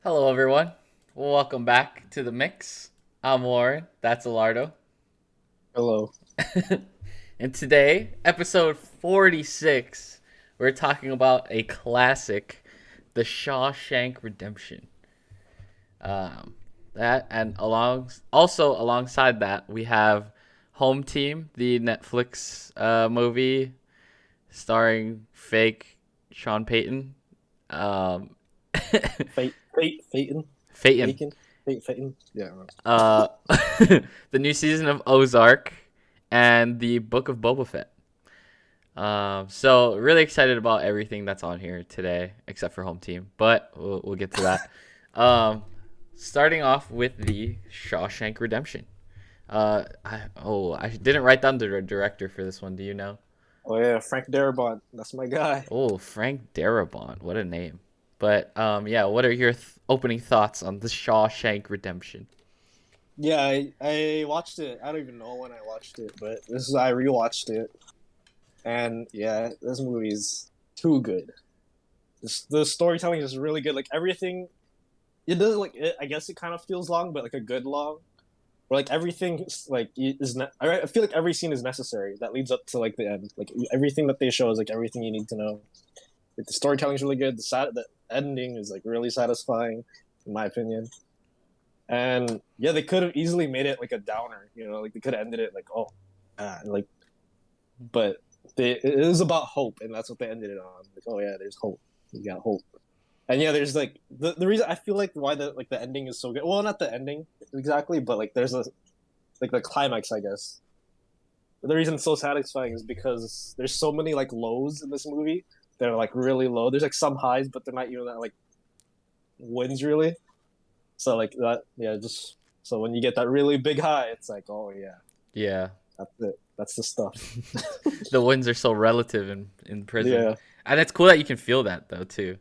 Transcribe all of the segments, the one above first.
Hello, everyone. Welcome back to the mix. I'm Warren. That's Elardo. Hello. And today, episode 46, we're talking about a classic, The Shawshank Redemption. Um, that and alongside that, we have Home Team, the Netflix movie starring fake Sean Payton. Um, Phaeton, Phaeton. Bacon, Phaeton. Yeah. uh, the new season of Ozark, and the book of Boba Fett. So really excited about everything that's on here today, except for home team, but we'll get to that. Um, Starting off with the Shawshank Redemption. I didn't write down the director for this one. Do you know? Oh yeah, Frank Darabont. That's my guy. Oh, Frank Darabont. What a name. But yeah. What are your opening thoughts on the Shawshank Redemption? Yeah, I watched it. I don't even know when I watched it, but I rewatched it, and yeah, this movie's too good. The storytelling is really good. Like everything, it does I guess it kind of feels long, but like a good long. Where like everything I feel like every scene is necessary that leads up to like the end. Like everything that they show is like everything you need to know. Like the storytelling is really good. The ending is like really satisfying, in my opinion. And yeah, they could have easily made it like a downer. Like they could have ended it like like, but it is about hope, and that's what they ended it on. Like oh yeah, there's hope. You got hope. And yeah, there's like the reason I feel like why the ending is so good. Well, not the ending exactly, but like there's a like the climax, I guess. The reason it's so satisfying is because there's so many like lows in this movie that are like really low. There's like some highs, but they're not even that like wins really. So like that, yeah, just so when you get that really big high, it's like, oh yeah, Yeah. that's it. That's the stuff. The wins are so relative in prison, Yeah, and it's cool that you can feel that though too.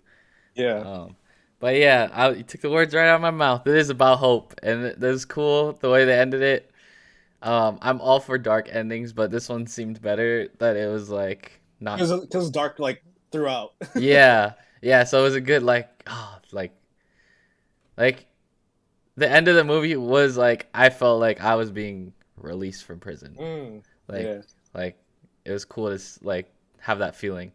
yeah. Um, but yeah, you took the words right out of my mouth. It is about hope, and it was cool the way they ended it. I'm all for dark endings, but this one seemed better. That it was like not. Because dark like throughout. Yeah, yeah. So it was a good like the end of the movie was like I felt like I was being released from prison. Like Yeah. like it was cool to like have that feeling.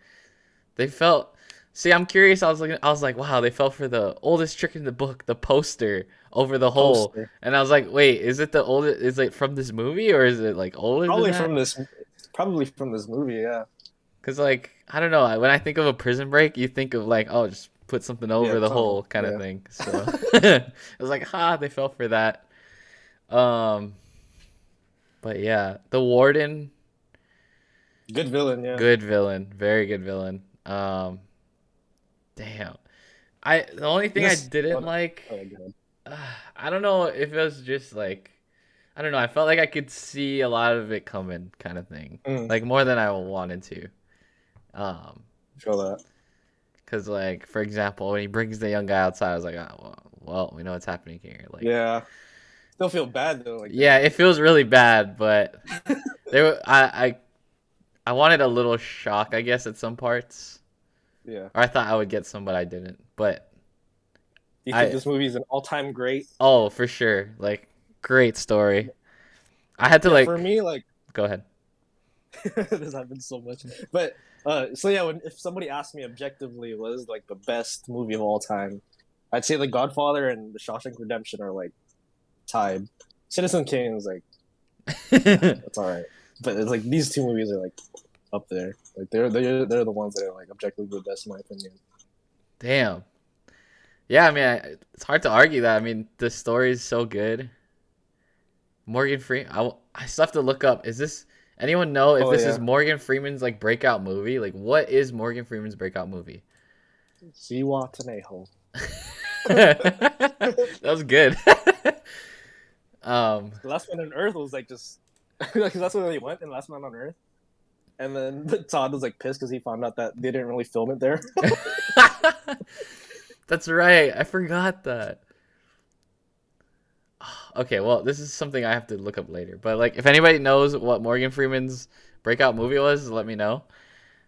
They felt. See, I'm curious. I was like, wow, they fell for the oldest trick in the book, the poster over the hole, Poster. and I was like, wait, is it the oldest? Is it from this movie or is it like older than Probably that? from this. Probably from this movie. Yeah. Cause like I don't know. When I think of a prison break, you think of like, oh, just put something Yeah. over the hole Tunnel. kind of Yeah. thing. So I was like, they fell for that. Um, but yeah, the warden, Good villain. Yeah. good villain, very good villain. Damn. The only thing I This. didn't Oh, like, oh, go ahead. I don't know if it was just like, I don't know. I felt like I could see a lot of it coming, kind of thing, Mm, like more than I wanted to. Um, feel that. cause like for example, when he brings the young guy outside, I was like, oh, well, we know what's happening here. Like, Yeah. Still feel bad though. Like yeah, damn. it feels really bad, but there, I wanted a little shock, I guess, at some parts, Yeah. or I thought I would get some, but I didn't. But Do you think I, this movie is an all-time great? oh, for sure, like great story. I had to Yeah. For like me, like go ahead. this happens so much. But so yeah, if somebody asked me objectively what is like the best movie of all time, I'd say The Godfather and The Shawshank Redemption are like tied. Citizen Kane is like that's all right, but it's like these two movies are like up there. Like they're the ones that are like objectively the best in my opinion. Damn. Yeah, I mean, it's hard to argue that. I mean, the story is so good. Morgan Freeman. I still have to look up. Is this anyone know if Oh this is yeah, Morgan Freeman's like breakout movie? Like, what is Morgan Freeman's breakout movie? Siwa Tanejo. That was good. um, The Last Man on Earth was like just because that's where they went in Last Man on Earth. And then Todd was like pissed because he found out that they didn't really film it there. that's right. I forgot that. Okay, well, this is something I have to look up later. But like, if anybody knows what Morgan Freeman's breakout movie was, let me know.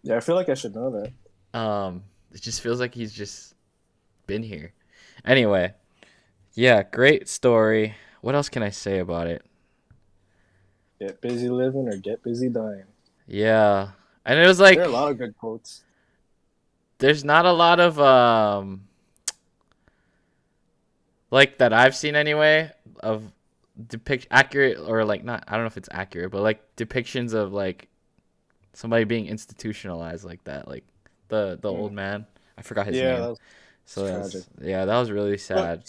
Yeah, I feel like I should know that. It just feels like he's just been here. Anyway, yeah, great story. What else can I say about it? Get busy living or get busy dying. Yeah, and it was There are a like lot of good quotes. there's not a lot of like that I've seen anyway of depict accurate or like not I don't know if it's accurate, but like depictions of like somebody being institutionalized like that, like the Mm. old man. I forgot his Yeah, name. that's So tragic. that's yeah, that was really But sad.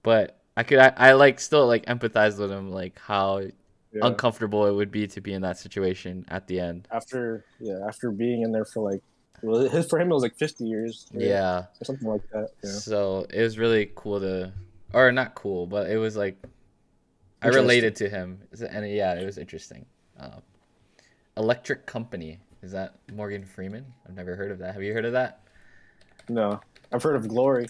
But I like still like empathize with him, like how yeah, uncomfortable it would be to be in that situation at the end. after being in there for like, well, for him it was like 50 years, right? Yeah. Or something like that. Yeah, So it was really cool to, or not cool, but it was like I interesting. related to him, and yeah, it was interesting. Electric Company, is that Morgan Freeman? I've never heard of that. Have you heard of that? No, I've heard of Glory.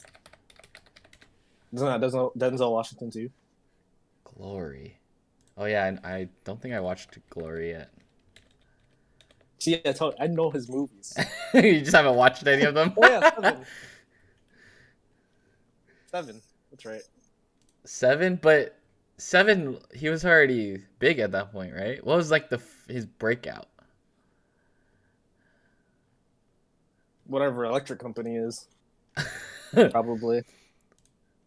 Isn't that Denzel Washington too? Glory. Oh yeah, and I don't think I watched Glory yet. See, I know his movies. You just haven't watched any of them? Oh yeah, seven, seven. That's right. Seven, but seven, he was already big at that point, right? What was like his breakout? Whatever Electric Company is, probably.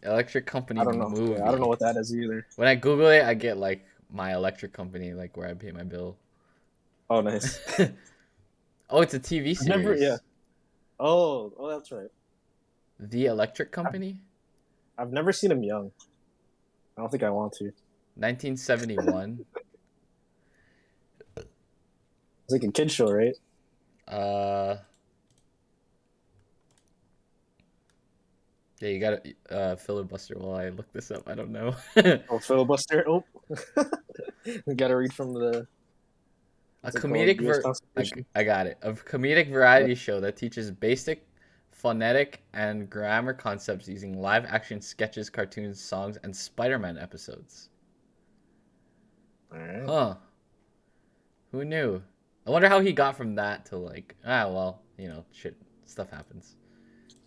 Electric I Company don't know. Yeah, I don't know movie. what that is either. When I Google it, I get like my electric company, like where I pay my bill. Oh, nice. Oh, it's a TV I've never. Yeah. series. Oh, that's right. The Electric I've, Company, I've never seen him young. I don't think I want to. 1971. It's like a kid show, right? Uh, yeah, you got to filibuster while I look this up. I don't know. Oh, filibuster. Oh, we got to read from the A what's it called? comedic U.S. ver Constitution. I got it. A comedic Yeah. variety show that teaches basic phonetic and grammar concepts using live action sketches, cartoons, songs, and Spider-Man episodes. All right. Huh. Who knew? I wonder how he got from that to like, well, shit, stuff happens.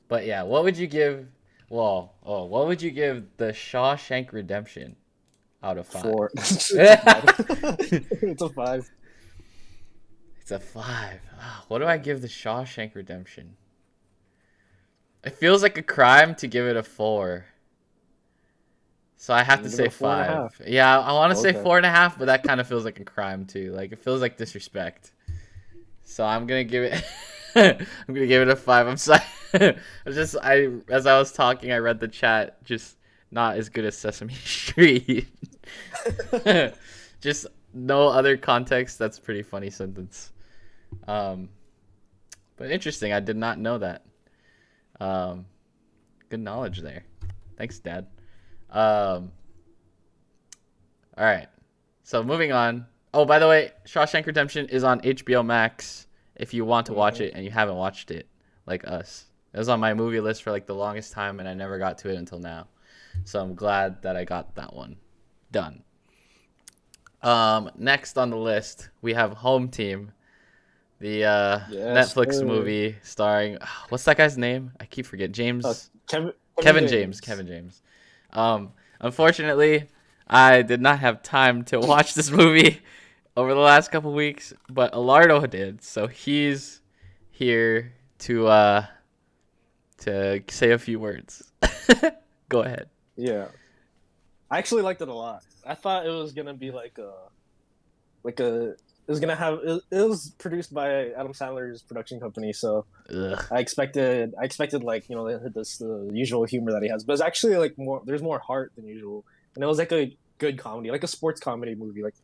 But yeah, what would you give what would you give the Shawshank Redemption out of 5? 4. It's a 5. It's a 5. It's a 5. What do I give the Shawshank Redemption? It feels like a crime to give it a 4. So I have to Give it say a 4.5. 5. Yeah, I want to say Okay. 4.5, but that kind of feels like a crime too. Like it feels like disrespect. So I'm gonna give it. I'm gonna give it a 5. I'm sorry. As I was talking, I read the chat. Just not as good as Sesame Street. Just no other context. That's a pretty funny sentence. Um, but interesting. I did not know that. Um, good knowledge there. Thanks, Dad. All right. So moving on. Oh, by the way, Shawshank Redemption is on HBO Max if you want to watch it and you haven't watched it, like us. It was on my movie list for like the longest time and I never got to it until now. So I'm glad that I got that one done. Next on the list, we have Home Team, the Yes, Netflix sir. movie starring what's that guy's name? I keep forgetting. James Kevin James. Kevin James. Unfortunately, I did not have time to watch this movie over the last couple weeks, but Elardo did, so he's here to say a few words. Go ahead. Yeah, I actually liked it a lot. I thought it was gonna be like a it was gonna have it was produced by Adam Sandler's production company, so Ugh. I expected like the usual humor that he has, but it's actually like more there's more heart than usual, and it was like a good comedy, like a sports comedy movie, like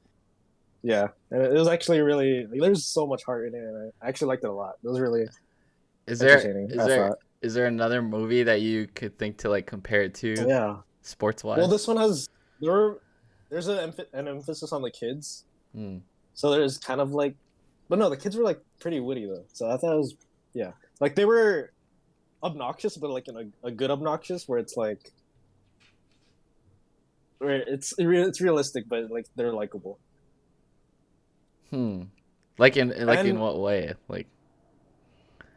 yeah, and it was actually really like, there's so much heart in it, and I actually liked it a lot. It was really Is there entertaining. is I there thought, is there another movie that you could think to like compare it to yeah. sports Well, wise? this one has there's an emphasis on the kids, Hmm. so there's kind of like, but no, the kids were like pretty witty though, so I thought it was yeah, like they were obnoxious, but like in a good obnoxious where it's like where it's realistic, but like they're likable. Hmm. Like in And what way? Like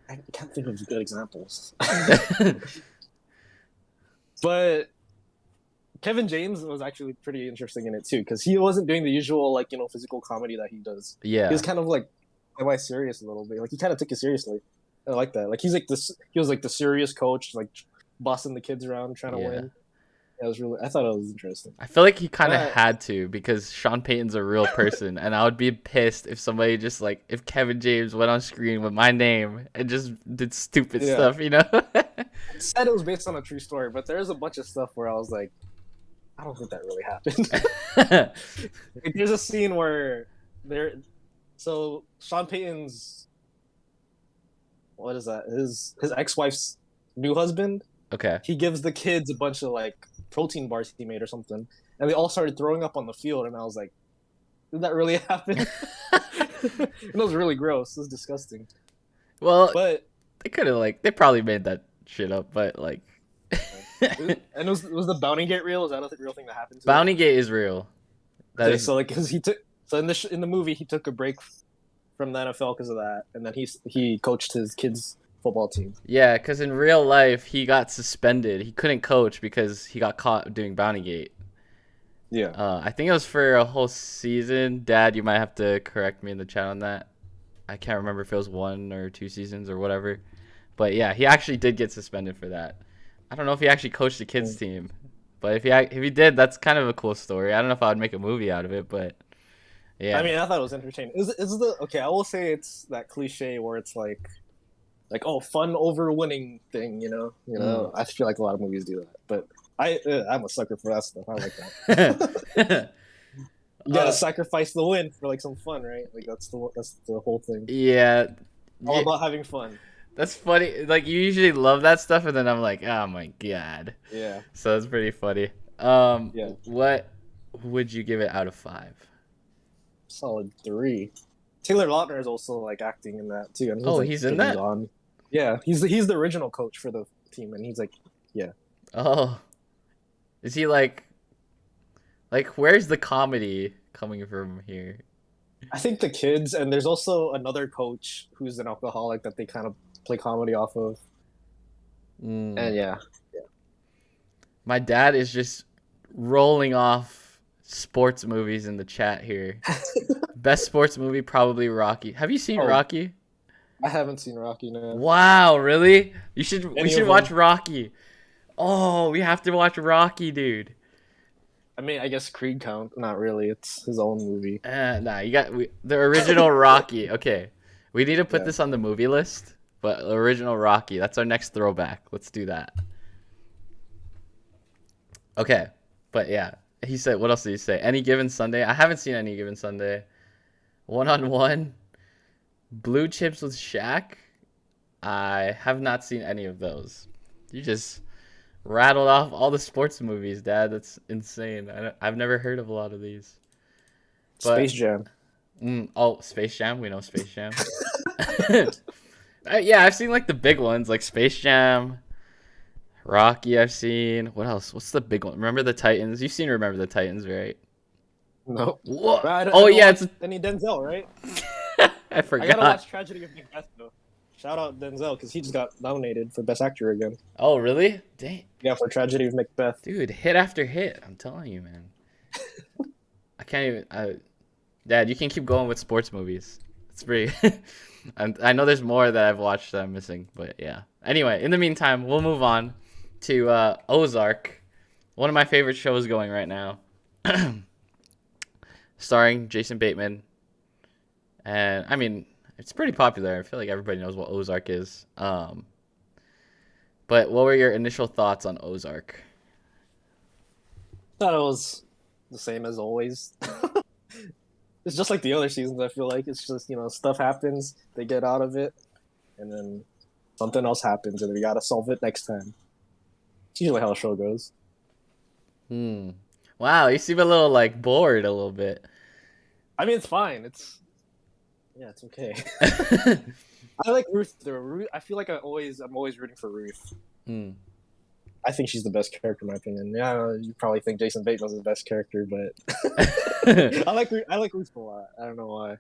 I can't think of good examples. But Kevin James was actually pretty interesting in it too, because he wasn't doing the usual like physical comedy that he does. He was Yeah, kind of like semi serious a little bit. Like he kind of took it seriously. I like that. Like he's like this. He was like the serious coach, like bossing the kids around, trying to yeah. win. Yeah, it was really. I thought it was interesting. I feel like he kind of Uh, had to because Sean Payton's a real person, and I would be pissed if somebody just like if Kevin James went on screen with my name and just did stupid yeah, stuff, you know? it said it was based on a true story, but there's a bunch of stuff where I was like, I don't think that really happened. Like, there's a scene where there, so Sean Payton's what is that? His ex wife's new husband. Okay. He gives the kids a bunch of like protein bars he made or something, and they all started throwing up on the field. And I was like, did that really happen? It was really gross. It was disgusting. Well, But they could have like they probably made that shit up, but like and it was the Bounty Gate real? Is that a real thing that happened to him? Bounty Gate is real. That Okay, is so like because he took so in the movie he took a break from the NFL because of that, and then he coached his kids football team. yeah, because in real life he got suspended. He couldn't coach because he got caught doing Bounty Gate. Yeah. I think it was for a whole season. Dad, you might have to correct me in the chat on that. I can't remember if it was 1 or 2 seasons or whatever. But yeah, he actually did get suspended for that. I don't know if he actually coached the kids team, but if he did, that's kind of a cool story. I don't know if I would make a movie out of it, but yeah. I mean, I thought it was entertaining. Is the okay? I will say it's that cliche where it's like oh, fun over winning thing. I feel like a lot of movies do that, but I'm a sucker for that stuff. I like that. You gotta sacrifice the win for like some fun, right? Like that's the whole thing. Yeah, All yeah, about having fun. that's funny. Like you usually love that stuff, and then I'm like, oh my god. Yeah, So that's pretty funny. yeah. What would you give it out of 5? Solid 3. Taylor Lautner is also like acting in that too, and Oh, like, he's in getting that? on. Yeah, he's the original coach for the team, and he's like, yeah. Oh, is he like where's the comedy coming from here? I think the kids, and there's also another coach who's an alcoholic that they kind of play comedy off of, Mm. and yeah, My dad is just rolling off sports movies in the chat here. Best sports movie probably Rocky. Have you seen Oh, Rocky? I haven't seen Rocky now. Wow, really? We Any should of watch them? Rocky. Oh, we have to watch Rocky, dude. I mean, I guess Creed count. Not really. It's his own movie. Nah, the original Rocky. Okay, we need to put Yeah. this on the movie list. But the original Rocky, that's our next throwback. Let's do that. Okay, but yeah, he said. What else did he say? Any Given Sunday. I haven't seen Any Given Sunday. One on One. Blue Chips with Shaq. I have not seen any of those. You just rattled off all the sports movies, Dad. That's insane. I've never heard of a lot of these. Space But Jam. Space Jam. We know Space Jam. Yeah, I've seen like the big ones, like Space Jam, Rocky. I've seen. What else? What's the big one? Remember the Titans? You've seen Remember the Titans, right? Nope. What? But I Oh don't yeah, watch it's. any Denzel, right? I I gotta forgot. watch Tragedy of Macbeth though. Shout out Denzel because he just got nominated for Best Actor again. Oh really? Dang, Yeah, for Tragedy of Macbeth. dude, hit after hit. I'm telling you, man. I can't even. Dad, you can keep going with sports movies. It's pretty. I know there's more that I've watched that I'm missing, but yeah. Anyway, in the meantime, we'll move on to Ozark, one of my favorite shows going right now, starring Jason Bateman. And I mean, it's pretty popular. I feel like everybody knows what Ozark is. But what were your initial thoughts on Ozark? Thought it was the same as always. It's just like the other seasons. I feel like it's just stuff happens, they get out of it, and then something else happens, and we gotta solve it next time. It's usually how the show goes. Wow, you seem a little like bored a little bit. I mean, it's fine. It's okay. I like Ruth though. I feel like I'm always rooting for Ruth. Hmm. I think she's the best character in my opinion. Yeah, you probably think Jason Bateman's the best character, but I like Ruth a lot. I don't know why.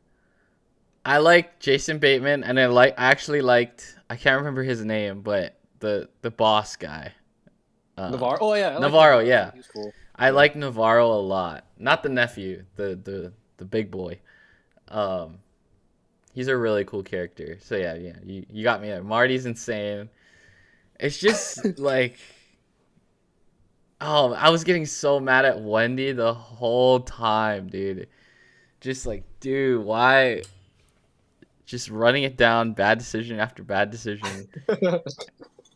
I like Jason Bateman, and I actually liked, I can't remember his name, but the boss guy. Navarro. Oh yeah, I like Navarro, Navarro too. yeah. He's cool. I Yeah. like Navarro a lot. Not the nephew, the big boy. Um, he's a really cool character. So yeah, you got me there. Marty's insane. It's just like, oh, I was getting so mad at Wendy the whole time, dude. Just like, dude, why? Just running it down, bad decision after bad decision.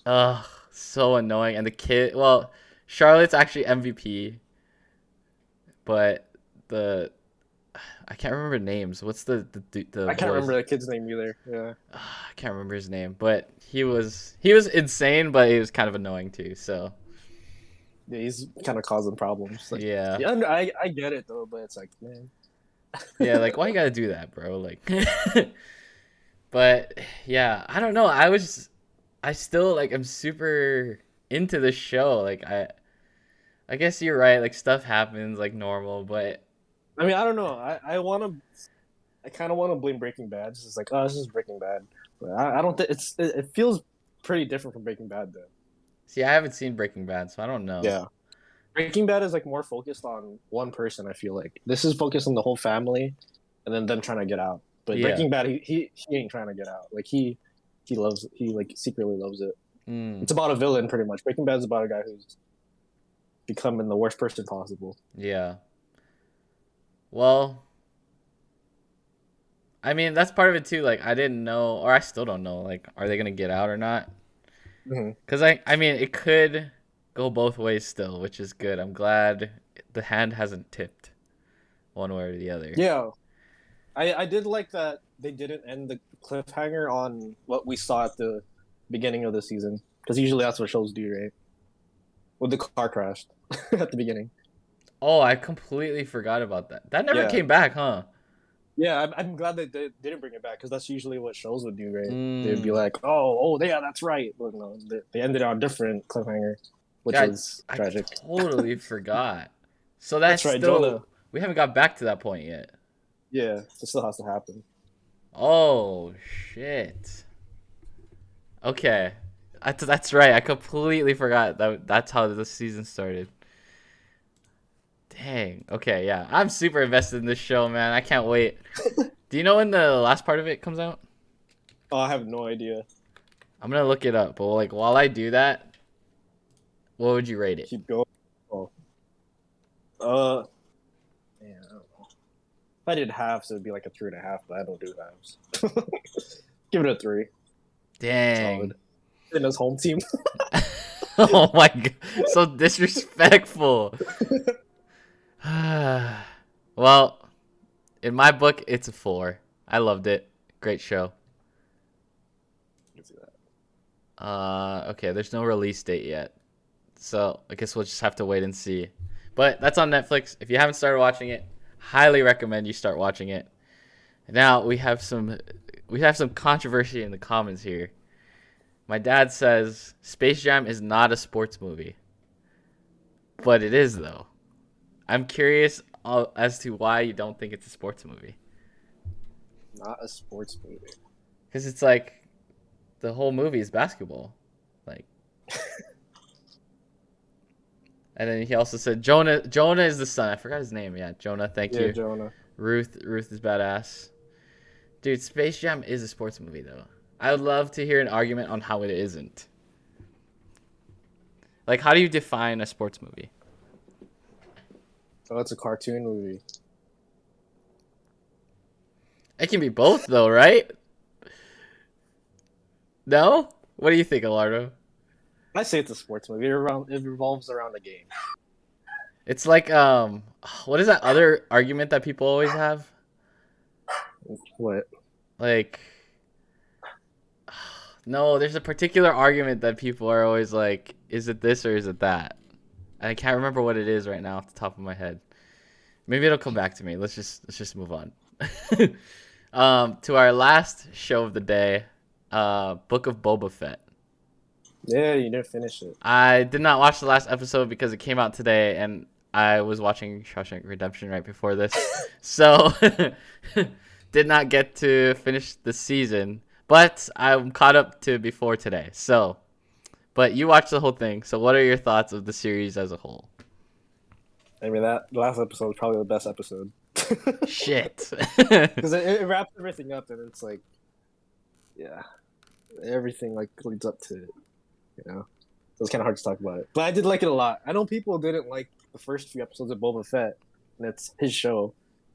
Ugh, so annoying. And the kid, well, Charlotte's actually MVP, but the I can't remember names. What's the I can't boys? remember that kid's name either. Yeah. I can't remember his name, but he was insane, but he was kind of annoying too. So Yeah, he's kind of causing problems. Like, yeah, yeah, I get it though, but it's like, man. yeah, like why you gotta do that, bro? Like, but yeah, I don't know. I still like I'm super into the show. Like I guess you're right. Like stuff happens like normal, but I mean, I don't know. I kind of want to blame Breaking Bad. It's just like, oh, this is Breaking Bad. But I don't think it feels pretty different from Breaking Bad though. see, I haven't seen Breaking Bad, so I don't know. Yeah. Breaking Bad is like more focused on one person. I feel like this is focused on the whole family, and then them trying to get out. But Yeah. Breaking Bad, he ain't trying to get out. Like he like secretly loves it. Mm, It's about a villain pretty much. Breaking Bad is about a guy who's becoming the worst person possible. yeah. Well, I mean that's part of it too. Like I didn't know, or I still don't know. Like, are they gonna get out or not? Mm-hmm. Because I mean it could go both ways still, which is good. I'm glad the hand hasn't tipped one way or the other. Yeah, I did like that they didn't end the cliffhanger on what we saw at the beginning of the season, because usually that's what shows do, right? With the car crash at the beginning. Oh, I completely forgot about that. That never Yeah. came back, huh? Yeah, I'm glad they didn't bring it back, because that's usually what shows would do, right? They'd be Mm. like, oh, yeah, that's right. But no, they ended on a different cliffhanger, which Yeah, was I tragic. totally forgot. So That's right, Jonah. we haven't got back to that point yet. Yeah, it still has to happen. Oh shit. Okay, that's right. I completely forgot that's how the season started. Dang. Okay, yeah. I'm super invested in this show, man. I can't wait. Do you know when the last part of it comes out? Oh, I have no idea. I'm gonna look it up. But like while I do that, what would you rate it? Keep going. Oh. Man, I don't know. If I did halves, it'd be like a 3.5, but I don't do halves. Give it a 3. Dang. Solid. In his home team. Oh my god. So disrespectful. Well, in my book, it's a 4. I loved it. Great show. You can see that. Okay, there's no release date yet. So I guess we'll just have to wait and see. But that's on Netflix. If you haven't started watching it, highly recommend you start watching it. Now we have some controversy in the comments here. My dad says Space Jam is not a sports movie. But it is though. I'm curious as to why you don't think it's a sports movie. Not a sports movie. Because it's like the whole movie is basketball. Like and then he also said Jonah is the son. I forgot his name. Yeah, Jonah, thank you. Jonah. Ruth is badass. Dude, Space Jam is a sports movie though. I would love to hear an argument on how it isn't. Like how do you define a sports movie? So it's a cartoon movie. It can be both though, right? No? What do you think, Elardo? I say it's a sports movie. It revolves around the game. It's like what is that other argument that people always have? What? Like no, there's a particular argument that people are always like, is it this or is it that? I can't remember what it is right now off the top of my head. Maybe it'll come back to me. Let's just move on. To our last show of the day, Book of Boba Fett. Yeah, you didn't finish it. I did not watch the last episode because it came out today, and I was watching Shawshank Redemption right before this. So did not get to finish the season, but I'm caught up to before today. So, but you watched the whole thing. So, what are your thoughts of the series as a whole? I mean, that last episode was probably the best episode. Shit. Because it wraps everything up, and it's like, yeah, everything like leads up to it, you know. So it's kind of hard to talk about it, but I did like it a lot. I know people didn't like the first few episodes of Boba Fett, and it's his show,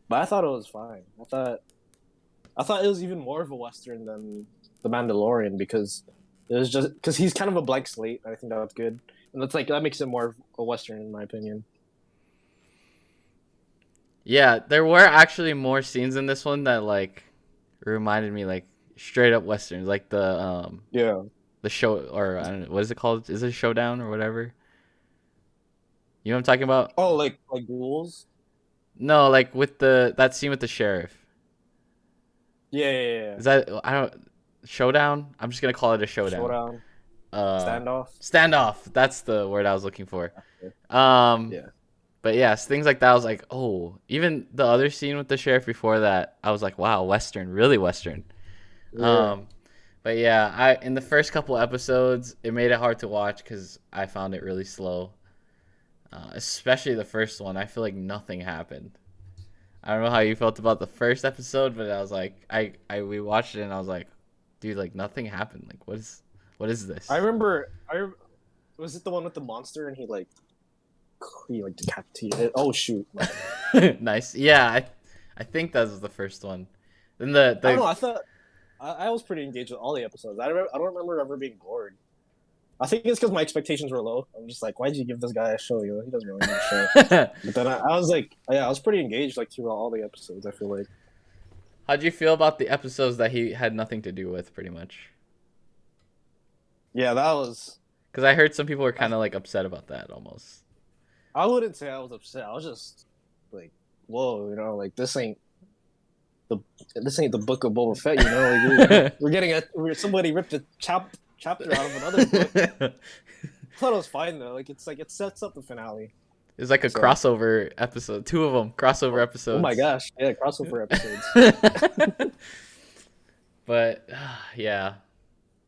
but I thought it was fine. I thought it was even more of a Western than The Mandalorian because it was just because he's kind of a blank slate. I think that's good, and that's like that makes it more of a Western in my opinion. Yeah, there were actually more scenes in this one that like reminded me like straight up westerns, like Yeah. the show, or I don't know, what is it called? Is it Showdown or whatever? You know what I'm talking about? Oh, like ghouls. No, like with that scene with the sheriff. Yeah. Is that I don't Showdown? I'm just gonna call it a showdown. Showdown. Uh, Standoff. Standoff. That's the word I was looking for. Okay. Um, Yeah. but yes, things like that. I was like, oh, even the other scene with the sheriff before that, I was like, wow, Western, really Western. Yeah. But yeah, I in the first couple episodes, it made it hard to watch because I found it really slow. Especially the first one. I feel like nothing happened. I don't know how you felt about the first episode, but I was like, we watched it and I was like, dude, like nothing happened. Like, what is this? I remember. Was it the one with the monster and he like decapitated it? Oh shoot! Nice. Yeah, I think that was the first one. Then I don't know. I thought I was pretty engaged with all the episodes. I don't remember ever being bored. I think it's because my expectations were low. I'm just like, why did you give this guy a show? He doesn't really need a show. But then I was like, yeah, I was pretty engaged like throughout all the episodes. I feel like. How'd you feel about the episodes that he had nothing to do with, pretty much? Yeah, that was. Because I heard some people were kind of like upset about that almost. I wouldn't say I was upset. I was just like, whoa, like this ain't the book of Boba Fett, Like we're getting somebody ripped a chapter out of another book. I thought it was fine though. Like it sets up the finale. It's like a crossover episode. Two of them crossover episodes. Oh my gosh, yeah, crossover episodes. But yeah,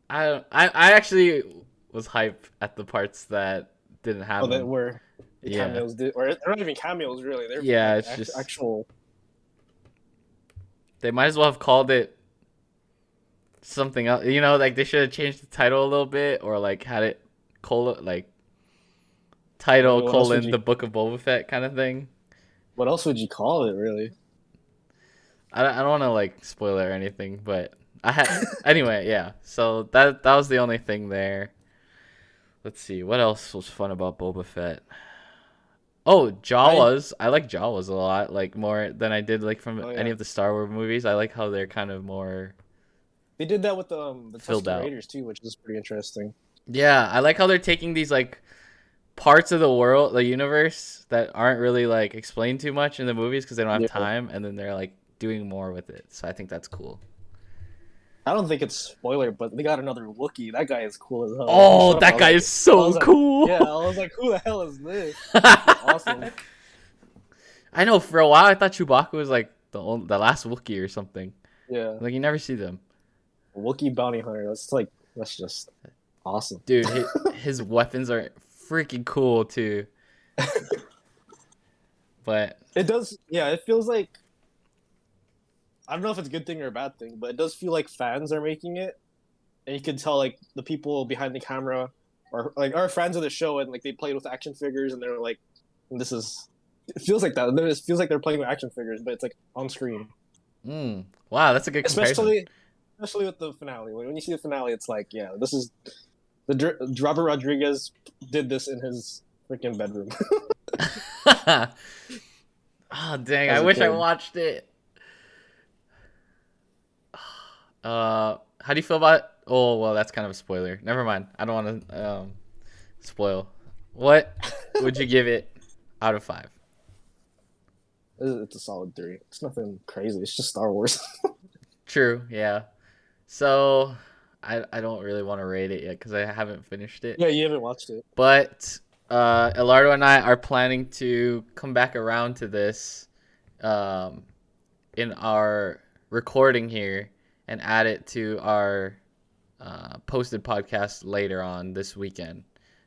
I actually was hype at the parts that didn't have. Oh, that were the cameos, or they're not even cameos really. They're it's just actual. They might as well have called it something else. Like they should have changed the title a little bit, or like had it title the Book of Boba Fett kind of thing. What else would you call it, really? I don't want to like spoil it or anything, but I had anyway. Yeah, so that was the only thing there. Let's see what else was fun about Boba Fett. Oh, Jawas. I like Jawas a lot, like more than I did like from any of the Star Wars movies. I like how they're kind of more. They did that with the Tusken Raiders too, which is pretty interesting. Yeah, I like how they're taking these like parts of the world, the universe that aren't really like explained too much in the movies because they don't have time, and then they're like doing more with it. So I think that's cool. I don't think it's spoiler, but they got another Wookiee. That guy is cool as hell. Oh, that guy is so cool. Yeah, I was like, who the hell is this? Awesome. I know, for a while I thought Chewbacca was like the last Wookiee or something. Yeah. Like you never see them. Wookiee bounty hunter. That's just awesome. Dude, his weapons are freaking cool too. But it does, yeah, it feels like, I don't know if it's a good thing or a bad thing, but it does feel like fans are making it, and you can tell like the people behind the camera are fans of the show, and like they played with action figures, and they're like, it feels like that. It feels like they're playing with action figures, but it's like on screen. Wow, that's a good comparison. Especially with the finale. When you see the finale, it's like, yeah, this is Robert Rodriguez did this in his freaking bedroom. Oh dang! I wish I watched it. How do you feel about? Oh well, that's kind of a spoiler. Never mind. I don't want to spoil. What would you give it out of 5? It's a solid 3. It's nothing crazy. It's just Star Wars. True. Yeah. So I don't really want to rate it yet because I haven't finished it. Yeah, you haven't watched it. But Elardo and I are planning to come back around to this in our recording here and add it to our posted podcast later on this weekend.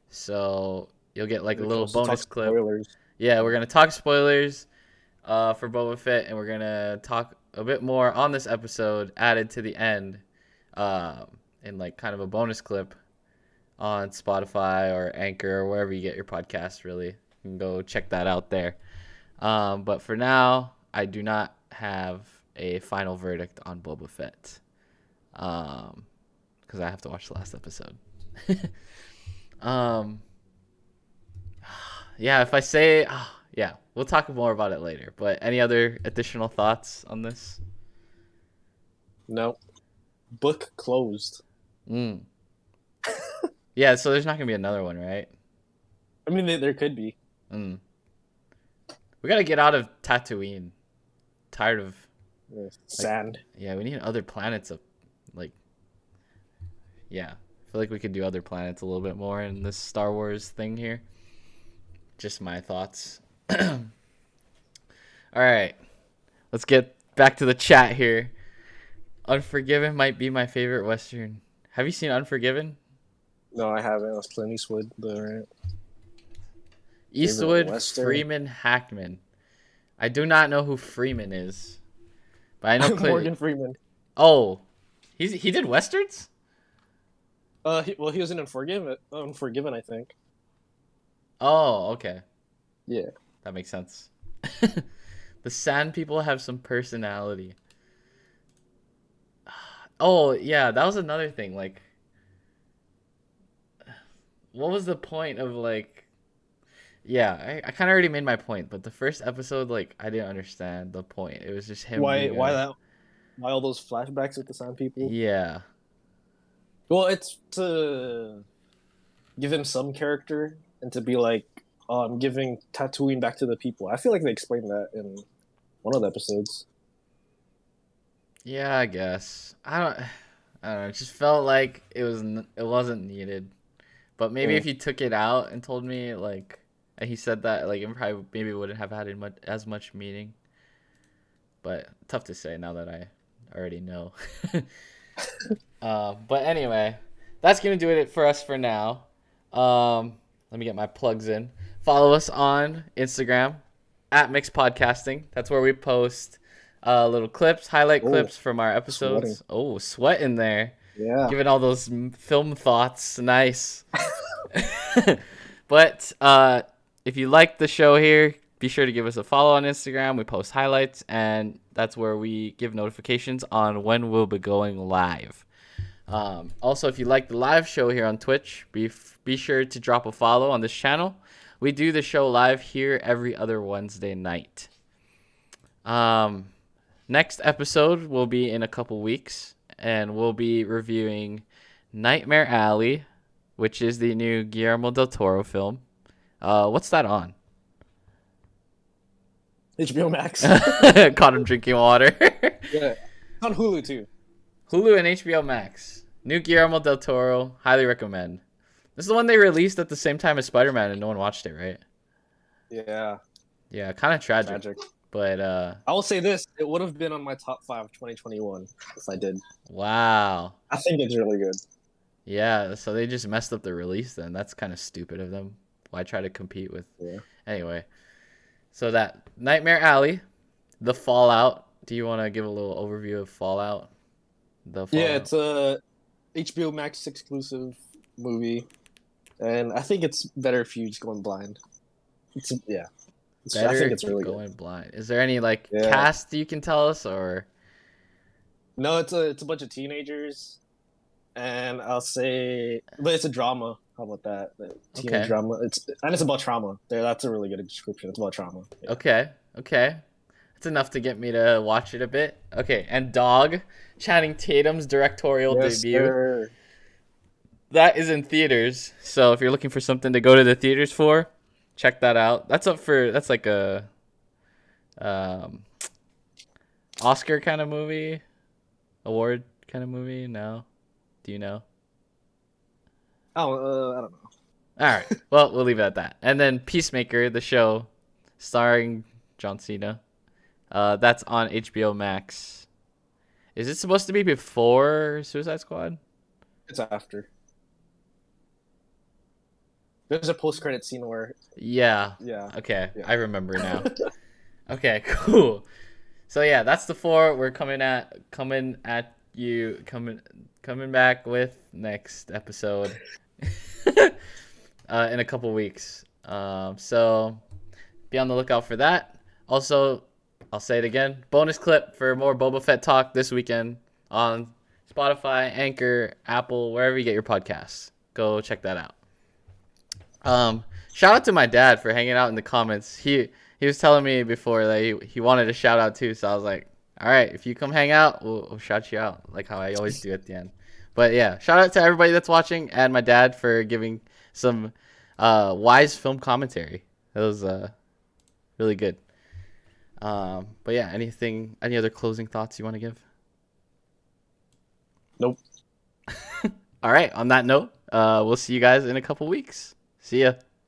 So you'll get like We a can little also talk bonus clip. spoilers. Yeah, we're gonna talk spoilers for Boba Fett, and we're gonna talk a bit more on this episode added to the end, in like kind of a bonus clip on Spotify or Anchor or wherever you get your podcast. Really, you can go check that out there. But for now, I do not have a final verdict on Boba Fett, because I have to watch the last episode. um, yeah, if I say, yeah, we'll talk more about it later. But any other additional thoughts on this? No. Book closed. Mm. Yeah, so there's not gonna be another one, right? I mean, there could be. Mm. We gotta get out of Tatooine. Tired of Sand. yeah, we need other planets of like yeah. I feel like we could do other planets a little bit more in this Star Wars thing here. Just my thoughts. All right. Let's get back to the chat here. Unforgiven might be my favorite Western. Have you seen Unforgiven? No, I haven't. That's Clint Eastwood, right? Eastwood, Freeman, Hackman. I do not know who Freeman is, but I know Morgan Freeman. Oh, he did westerns. He was in Unforgiven, I think. Oh, okay. Yeah, that makes sense. The Sand people have some personality. Oh yeah, that was another thing. Like, what was the point of like? Yeah, I kind of already made my point, but the first episode, like, I didn't understand the point. It was just him. Why all those flashbacks with the Sand people? Yeah. Well, it's to give him some character and to be like, oh, I'm giving Tatooine back to the people. I feel like they explained that in one of the episodes. Yeah, I guess. I don't know. It just felt like it wasn't needed. But maybe if you took it out and told me like, and he said that like, it probably maybe wouldn't have had as much meaning. But tough to say now that I already know. But anyway, that's gonna do it for us for now. Let me get my plugs in. Follow us on Instagram at Mixed Podcasting. That's where we post little clips, highlight clips from our episodes. Sweating. Oh, sweat in there. Yeah. Giving all those film thoughts. Nice. But if you like the show here, be sure to give us a follow on Instagram. We post highlights, and that's where we give notifications on when we'll be going live. Also, if you like the live show here on Twitch, be sure to drop a follow on this channel. We do the show live here every other Wednesday night. Next episode will be in a couple weeks, and we'll be reviewing Nightmare Alley, which is the new Guillermo del Toro film. What's that on? HBO Max. Caught him drinking water. Yeah. On Hulu too. Hulu and HBO Max. New Guillermo del Toro. Highly recommend. This is the one they released at the same time as Spider-Man and no one watched it, right? Yeah. Yeah, kind of tragic. But I will say this, it would have been on my top 5 of 2021 if I did. Wow. I think it's really good. Yeah, so they just messed up the release then. That's kind of stupid of them. Why try to compete with... Yeah. Anyway. So that Nightmare Alley, The Fallout. Do you want to give a little overview of Fallout? Yeah, it's a HBO Max exclusive movie, and I think it's better if you just go in blind. I think it's really going good. blind. Is there any cast you can tell us or? No, it's a bunch of teenagers, and I'll say, but it's a drama. How about that? Teenage drama. It's about trauma. That's a really good description. It's about trauma. Yeah. Okay. That's enough to get me to watch it a bit. Okay, and Dog, Channing Tatum's directorial debut. Sir. That is in theaters. So if you're looking for something to go to the theaters for, check that out. That's like a Oscar kind of movie, award kind of movie. No, do you know? Oh, I don't know. All right. Well, we'll leave it at that. And then Peacemaker, the show, starring John Cena. That's on HBO Max. Is it supposed to be before Suicide Squad? It's after. There's a post-credit scene where, Yeah. yeah, Okay, yeah. I remember now. Okay, cool. So yeah, that's the four we're coming back with next episode in a couple weeks. So be on the lookout for that. Also, I'll say it again: bonus clip for more Boba Fett talk this weekend on Spotify, Anchor, Apple, wherever you get your podcasts. Go check that out. Shout out to my dad for hanging out in the comments. He was telling me before that he wanted a shout out too, so I was like, all right, if you come hang out, we'll shout you out like how I always do at the end. But yeah, shout out to everybody that's watching and my dad for giving some wise film commentary. That was really good. But yeah, any other closing thoughts you want to give? Nope. All right, on that note, we'll see you guys in a couple weeks. See ya.